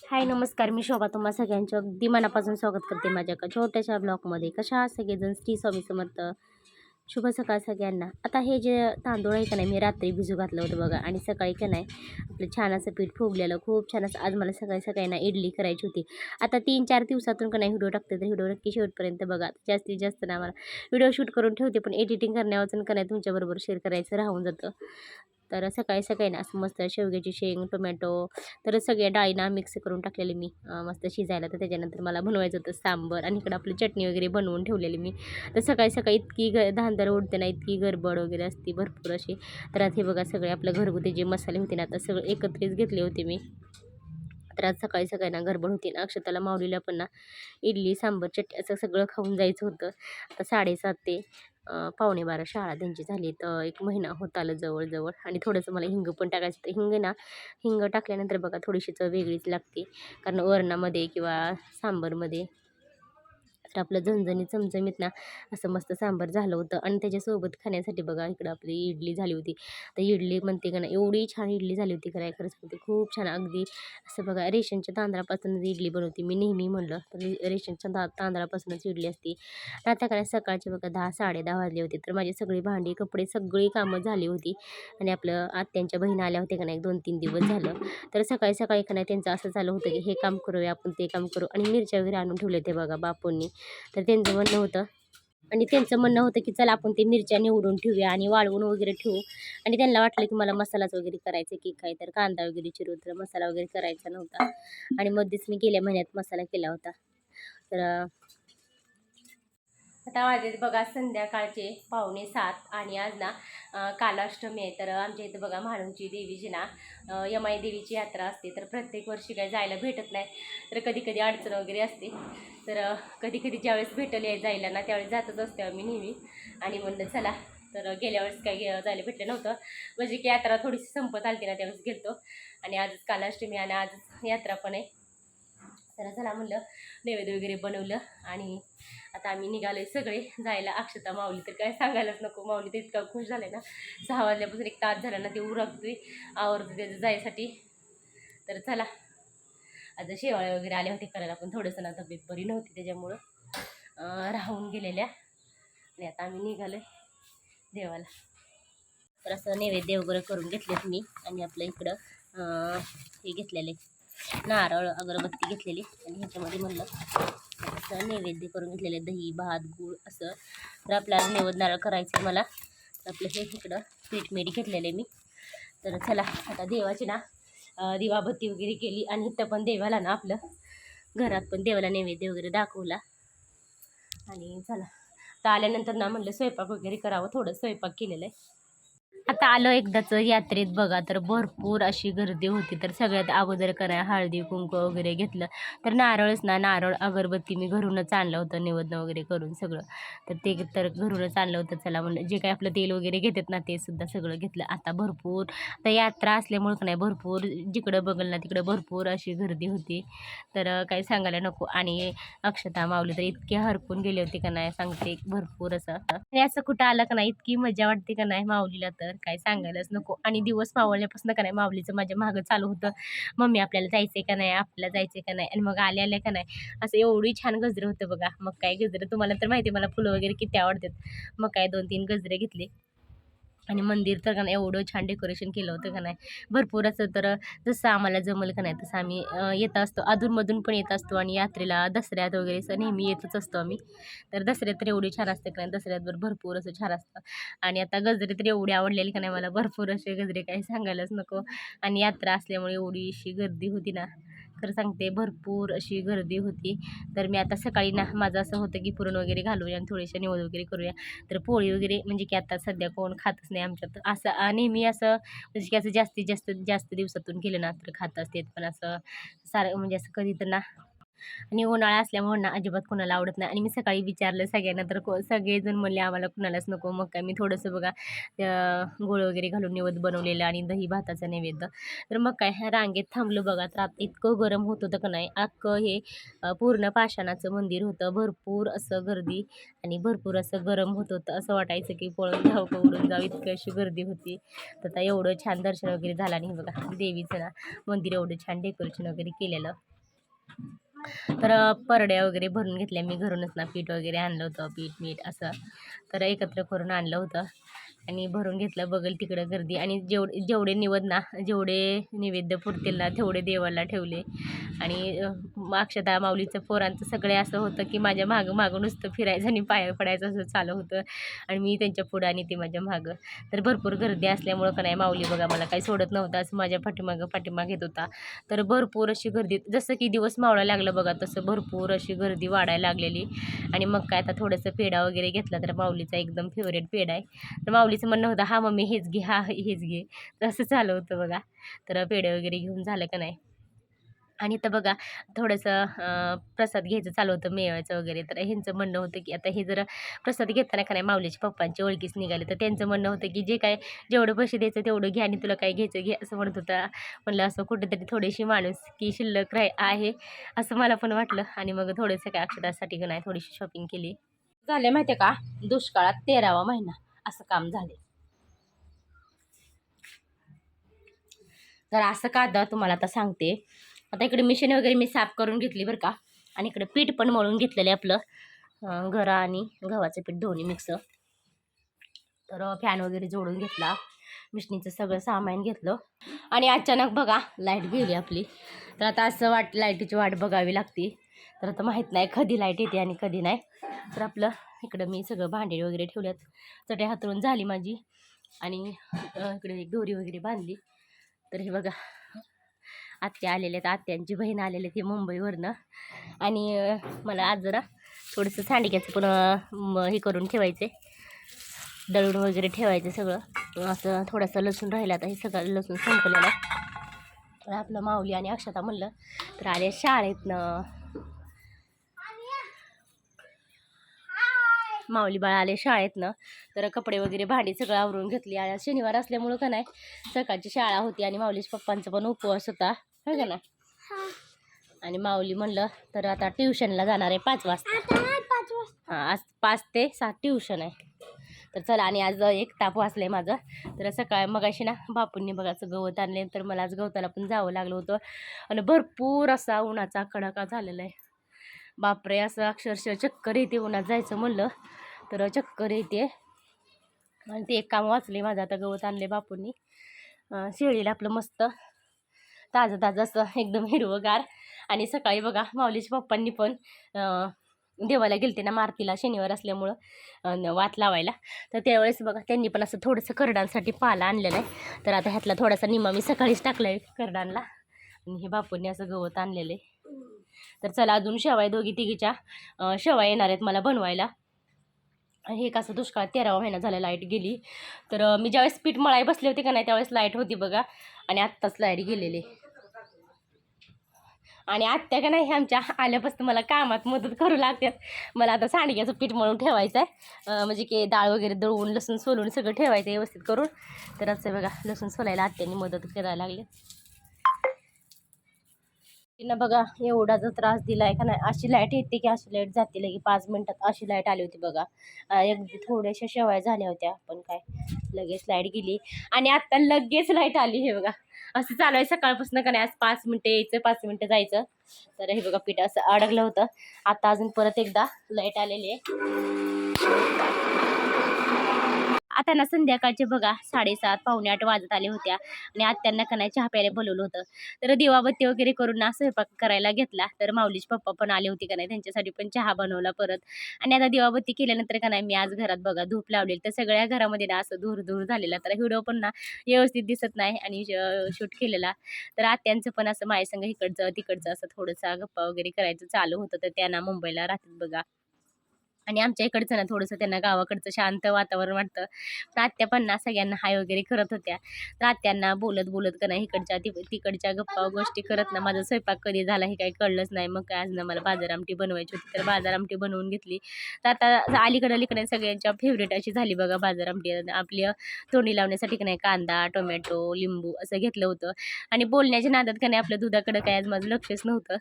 हाय नमस्कार, मी शोभा तुम्हा सगळ्यांचं अगदी मनापासून स्वागत करते माझ्या छोट्याशा ब्लॉगमध्ये. कशा आहात सगळेजण? श्री स्वामी समर्थ. शुभ सकाळ सगळ्यांना. आता हे जे तांदूळ आहे का नाही, मी रात्री भिजू घातलं होतं बघा, आणि सकाळी का नाही आपलं छान असं पीठ फुगलेलं, खूप छान असं. आज मला सकाळी सकाळी ना इडली करायची होती. आता 3-4 दिवसातून का नाही व्हिडिओ टाकते, तर व्हिडिओ नक्की शेवटपर्यंत बघा. जास्तीत जास्त ना मला व्हिडिओ शूट करून ठेवते, पण एडिटिंग करण्यावाचून का नाही तुमच्याबरोबर शेअर करायचं राहून जातं. तर सकाळी सकाळी ना असं मस्त शेवग्याची शेंग, टोमॅटो, तर सगळ्या डाळीना मिक्स करून टाकलेले मी मस्त शिजायला. तर त्याच्यानंतर मला बनवायचं होतं सांबर, आणि इकडं आपली चटणी वगैरे बनवून ठेवलेली मी. तर सकाळी सकाळी इतकी धांदर उडते ना, इतकी गडबड वगैरे असते भरपूर अशी. तर आता हे बघा सगळे आपलं घरगुती जे मसाले होते ना, आता सगळं एकत्रित घेतले होते मी. तर आज सकाळी सकाळी ना गडबड होती ना, अक्षताला माऊलीला पण ना इडली सांबर चटणी असं सगळं खाऊन जायचं होतं. आता 7:30 ते 11:45 शाळा त्यांची झाली. तर 1 महिना होत आलं जवळजवळ, आणि थोडंसं मला हिंग पण टाकायचं होतं. हिंग ना, हिंग टाकल्यानंतर बघा थोडीशी चव वेगळीच लागते, कारण वरणामध्ये किंवा सांबरमध्ये. तर आपलं झणझणीत चमचमीत ना असं मस्त सांबार झालं होतं, आणि त्याच्यासोबत खाण्यासाठी बघा इकडं आपली इडली झाली होती. तर इडली म्हणते का ना, एवढी छान इडली झाली होती, काय खरंच म्हणते खूप छान. अगदी असं बघा, रेशनच्या तांदळापासूनच इडली बनवते मी नेहमी म्हणलं तर. रेशनच्या तांदळापासूनच इडली असते. तर आता काय सकाळचे बघा 10-10:30 वाजले होते. तर माझी सगळी भांडी कपडे सगळी कामं झाली होती, आणि आपलं आत्यांच्या बहीण आल्या होत्या का नाही 2-3 दिवस झालं. तर सकाळी सकाळी का नाही त्यांचं असं चालू होतं की हे काम करूया आपण, ते काम करू, आणि मिरच्या वगैरे आणून ठेवले ते बघा बापूंनी. तर त्यांचं म्हणणं होतं, आणि त्यांचं म्हणणं होतं की चला आपण ते मिरच्या निवडून ठेवूया आणि वाळवून वगैरे ठेवू. आणि त्यांना वाटलं की मला मसालाच वगैरे करायचा की काय, तर कांदा वगैरे चिरून, तर मसाला वगैरे करायचा नव्हता. आणि मध्येच मी गेल्या महिन्यात मसाला केला होता. तर आता वाजलेत बघा संध्याकाळचे 6:45, आणि आज ना कालाष्टमी आहे. तर आमच्या इथं बघा म्हाळुंगची देवीची ना यमाई देवीची यात्रा असते. तर प्रत्येक वर्षी काय जायला भेटत नाही, तर कधी कधी अडचण वगैरे असते. तर कधी कधी ज्यावेळेस भेटेल जायला ना, त्यावेळेस जातच असते आम्ही नेहमी. आणि म्हणलं चला, तर गेल्या वेळेस काही जायला भेटलं नव्हतं, म्हणजे की यात्रा थोडीशी संपत आली ना, त्यावेळेस गेलतो. आणि आजच कालाष्टमी, आणि आज यात्रा पण आहे. तर चला म्हणलं, नैवेद्य वगैरे बनवलं, आणि आता आम्ही निघालोय सगळे जायला. अक्षता माऊली तर काय सांगायलाच नको, माऊली तर इतका खुश झाले ना. 6 वाजल्यापासून 1 तास झाला ना ते उरकतोय, आवरतो त्याचं जायसाठी. तर चला, आता शेवाळे वगैरे आले होते करायला, पण थोडंसं ना तब्येत बरी नव्हती त्याच्यामुळं राहून गेलेल्या. आणि आता आम्ही निघालोय देवाला. तर असं नैवेद्य वगैरे करून घेतलेत मी, आणि आपलं इकडं हे घेतलेले नारळ अगरबत्ती घेतलेली, आणि ह्याच्यामध्ये म्हणलं असं नैवेद्य करून घेतलेले दही भात गूळ असं. तर आपल्याला नैवेद्य नारळ करायचं आहे मला. तर आपलं हे इकडं पीठ मीठ घेतलेले मी. तर चला आता देवाची ना दिवाबत्ती वगैरे केली, आणि इथं पण देवाला ना आपलं घरात पण देवाला नैवेद्य वगैरे दाखवला. आणि चला तर आल्यानंतर ना म्हणलं स्वयंपाक वगैरे करावं, थोडं स्वयंपाक केलेलं आहे. आता आलो एकदाच यात्रेत बघा, तर भरपूर अशी गर्दी होती. तर सगळ्यात अगोदर कराय हळदी कुंकू वगैरे घेतलं. तर नारळच ना, नारळ अगरबत्ती मी घरूनच आणलं होतं निवेदन वगैरे करून सगळं. तर ते तर घरूनच आणलं होतं. चला म्हणलं, जे काही आपलं तेल वगैरे घेतात ना, ते सुद्धा सगळं घेतलं. आता भरपूर तर यात्रा असल्यामुळं का नाही, भरपूर जिकडं बघल ना तिकडं भरपूर अशी गर्दी होती. तर काही सांगायला नको. आणि अक्षता माऊली तर इतके हरपून गेले होते का नाही सांगते, भरपूर असं. आणि असं कुठं आलं का नाही, इतकी मजा वाटते का नाही माऊलीला, तर काय सांगायलाच नको. आणि दिवस मावळल्यापासून का नाही माऊलीचं माझ्या मागं चालू होतं, मम्मी आपल्याला जायचंय का नाही, आपल्याला जायचंय का नाही. आणि मग आल्या का नाही असं एवढी छान गजरं होतं बघा. मग काय गजरं, तुम्हाला तर माहिती मला फुलं वगैरे किती आवडतात. मग काय 2-3 गजरे घेतले. आणि मंदिर तर का नाही एवढं छान डेकोरेशन केलं होतं का नाही, भरपूर असं. तर जसं आम्हाला जमल का नाही तसं आम्ही येत असतो, अधूनमधून पण येत असतो. आणि यात्रेला दसऱ्यात वगैरे असं नेहमी येतच असतो आम्ही. तर दसऱ्यात तर एवढी छान असते का नाही, दसऱ्यात भरपूर असं छान असतं. आणि आता गजरे तर एवढे आवडलेले का नाही मला, भरपूर असे गजरे काही सांगायलाच नको. आणि यात्रा असल्यामुळे एवढी अशी गर्दी होती ना, खरं सांगते भरपूर अशी गर्दी होती. तर मी आता सकाळी ना माझं असं होतं की पुरण वगैरे घालूया आणि थोडेसे निवड वगैरे करूया. तर पोळी वगैरे म्हणजे की आता सध्या कोण खातच नाही आमच्यात. असं नेहमी असं म्हणजे की असं जास्तीत जास्त जास्त दिवसातून केलं ना तर खात असते. पण असं सारं म्हणजे असं कधी तर ना. आणि उन्हाळा असल्यामुळे ना अजिबात कोणाला आवडत नाही. आणि मी सकाळी विचारलं सगळ्यांना, तर सगळेजण म्हणले आम्हाला कुणालाच नको. मग काय मी थोडंसं बघा गूळ वगैरे घालून नैवेद्य बनवलेलं, आणि दही भाताचा नैवेद्य. तर मग काय ह्या रांगेत थांबलो बघा, तर इतकं गरम होत होतं का नाही. अख्खं हे पूर्ण पाषाणाचं मंदिर होतं. भरपूर असं गर्दी, आणि भरपूर असं गरम होत होतं. असं वाटायचं की पळून जाऊ का उडून जाऊ, इतकी अशी गर्दी होती. तर आता एवढं छान दर्शन वगैरे झालं. आणि बघा देवीचं ना मंदिर एवढं छान डेकोरेशन वगैरे केलेलं. तर परड्या वगैरे भरून घेतल्या मी घरूनच ना, पीठ वगैरे आणलं होतं, पीठ मीठ असं तर एकत्र करून आणलं होतं आणि भरून घेतलं. बघल तिकडं गर्दी आणि जेवढे निवद ना, जेवढे नैवेद्य पुरतील ना तेवढे देवाला ठेवले. आणि अक्षता माऊलीचं पोरांचं सगळे असं होतं की माझ्या मागं मागं नुसतं फिरायचं आणि पाया पडायचं असं चालू होतं आणि मी त्यांच्या पुढं आणि ते माझ्या मागं. तर भरपूर गर्दी असल्यामुळं का नाही माऊली बघा मला काही सोडत नव्हता, असं माझ्या पाठीमाग येत होता. तर भरपूर अशी गर्दी, जसं की दिवस मावळा लागलं बघा तसं भरपूर अशी गर्दी वाढायला लागलेली. आणि मग काय आता थोडंसं पेढा वगैरे घेतला, तर माऊलीचा एकदम फेवरेट पेढा आहे. तर माऊलीचं म्हणणं होतं हा मम्मी हेच घे, हा हेच घे, तसं चालू होतं बघा. तर पेढे वगैरे घेऊन झालं का नाही. आणि तर बघा थोडंसं प्रसाद घ्यायचं चालू होतं मेवायचं वगैरे. तर ह्यांचं म्हणणं होतं की आता हे जर प्रसाद घेताना का नाही माऊलीच्या पप्पांची ओळखीच निघाले, तर त्यांचं म्हणणं होतं की जे काय जेवढं पैसे द्यायचं तेवढं घे आणि तुला काय घ्यायचं घे असं म्हणत होता. म्हणलं असं कुठेतरी थोडीशी माणूस की शिल्लक आहे असं मला पण वाटलं. आणि मग थोडंसं काय अक्षतासाठी का नाही थोडीशी शॉपिंग केली. झाले माहिती आहे का, दुष्काळात 13वा महिना असं काम झाले. तर असं का दा तुम्हाला आता सांगते. आता इकडे मिशन वगैरे मी साफ करून घेतली बरं का. आणि इकडे पीठ पण मळून घेतलेलं आहे आपलं, गरा आणि गव्हाचं पीठ दोन्ही मिक्स. तर फॅन वगैरे जोडून घेतला, मिशनीचं सगळं सामान घेतलं. आणि अचानक बघा लाईट गेली आपली. तर आता असं लाईटीची वाट बघावी लागते. तर आता माहीत नाही कधी लाईट येते आणि कधी नाही. तर आपलं इकडं मी सगळं भांडे वगैरे ठेवल्यात, चटई हातरून झाली माझी. आणि इकडे एक दोरी वगैरे बांधली. तर हे बघा आत्या आलेले आहेत, आत्यांची बहीण आलेली ती मुंबईवरनं. आणि मला आज जरा थोडंसं सांडग्याचं पण हे करून ठेवायचे, दळून वगैरे ठेवायचं सगळं. असं थोडंसं लसूण राहिलं, आता हे सगळं लसूण संपलेलं आहे. तर आपलं माऊली आणि अक्षता म्हणलं तर आले शाळेतनं, माऊली बाळा आले शाळेतनं. तर कपडे वगैरे भांडी सगळं आवरून घेतली. आणि शनिवार असल्यामुळं का नाही सकाळची शाळा होती आणि माऊलीच्या पप्पांचा पण उपवास होता है का ना. आणि माऊली म्हणलं तर आता ट्युशनला जाणार आहे 5 वाजता. हां आज 5 ते 7 ट्युशन आहे. तर चला, आणि आज एक ताप वाचलं आहे माझं. तर सकाळी मगाशी ना बापूंनी बघाचं गवत आणले, तर मला आज गवताला पण जावं लागलं होतं. आणि भरपूर असा उन्हाचा कडाका झालेला आहे बापरे. असं अक्षरशः चक्कर येते उन्हात जायचं म्हणलं तर चक्कर येते. आणि ते एक काम वाचले माझं. आता गवत आणले बापूंनी, शेळीला आपलं मस्त ताजं ताजं असं एकदम हिरवंगार. आणि सकाळी बघा माऊलीच्या पप्पांनी पण देवाला गेलते ना मारुतीला, शनिवार असल्यामुळं वात लावायला. तर त्यावेळेस बघा त्यांनी पण असं थोडंसं करडांसाठी पाला आणलेलं आहे. तर आता ह्यातला थोडासा निम्मा मी सकाळीच टाकला आहे करडांना. आणि हे बापूंनी असं गवत आणलेलं आहे. तर चला, अजून शेवाय दोघी तिघीच्या शेवाय येणार आहेत मला बनवायला. आणि हे कसं दुष्काळ 13वा महिना झाला लाईट गेली. तर मी ज्यावेळेस पीठ मळाई बसले होते का नाही त्यावेळेस लाईट होती बघा. आणि आत्ताच लाईट गेलेली. आणि आत्या का नाही आमच्या आल्यापासून मला कामात मदत करू लागतात. मला आता सांडग्याचं पीठ मळून ठेवायचं आहे, म्हणजे की डाळ वगैरे दळून लसूण सोलून सगळं ठेवायचं व्यवस्थित करून. तर असं बघा लसूण सोलायला आत्याने मदत करायला लागली. तिनं बघा एवढा जो त्रास दिला आहे का नाही. अशी लाईट येते की अशी लाईट जाते लगे 5 मिनिटात, अशी लाईट आली होती बघा. अगदी थोड्याशा शेवाया झाल्या होत्या पण काय लगेच लाईट गेली. आणि आत्ता लगेच लाईट आली. हे बघा असं चालू आहे सकाळपासून का नाही. आज 5 मिनिटं यायचं 5 मिनिटं जायचं. तर हे बघा पीठ असं अडकलं होतं. आता अजून परत एकदा लाईट आलेली आहे. आता ना संध्याकाळचे बघा 7:30 पावणे 8 वाजत आले होत्या. आणि आत्यांना का नाही चहा प्यायला बोलवलं होतं. तर दिवाबत्ती वगैरे करून ना स्वयंपाक करायला घेतला. तर माऊलीचे पप्पा पण आले होते का नाही, त्यांच्यासाठी पण चहा बनवला परत. आणि आता दिवाबत्ती केल्यानंतर का नाही मी आज घरात बघा धूप लावलेली. तर सगळ्या घरामध्ये ना असं धूर धूर झालेला. तर व्हिडिओ पण ना व्यवस्थित दिसत नाही आणि शूट केलेला. तर आत्यांचं पण असं माझ्यासंग इकडचं तिकडचं असं थोडंसं गप्पा वगैरे करायचं चालू होतं. तर त्यांना मुंबईला राहतात बघा. आणि आमच्या इकडचं ना थोडंसं त्यांना गावाकडचं शांत वातावरण वाटतं. तर आत्या पण ना सगळ्यांना हाय वगैरे करत होत्या. तर आत्यांना बोलत बोलत का नाही इकडच्या तिकडच्या गप्पा गोष्टी करत ना माझा स्वयंपाक कधी झाला हे काही कळलंच नाही. मग काय आज ना मला बाजार आमटी बनवायची होती, तर बाजार आमटी बनवून घेतली. तर आता अलीकडे सगळ्यांच्या फेवरेट अशी झाली बघा बाजार आमटी. आपली तोंडी लावण्यासाठी का नाही कांदा टोमॅटो लिंबू असं घेतलं होतं. आणि बोलण्याच्या नादात का नाही आपल्या दुधाकडं काय आज माझं लक्षच नव्हतं.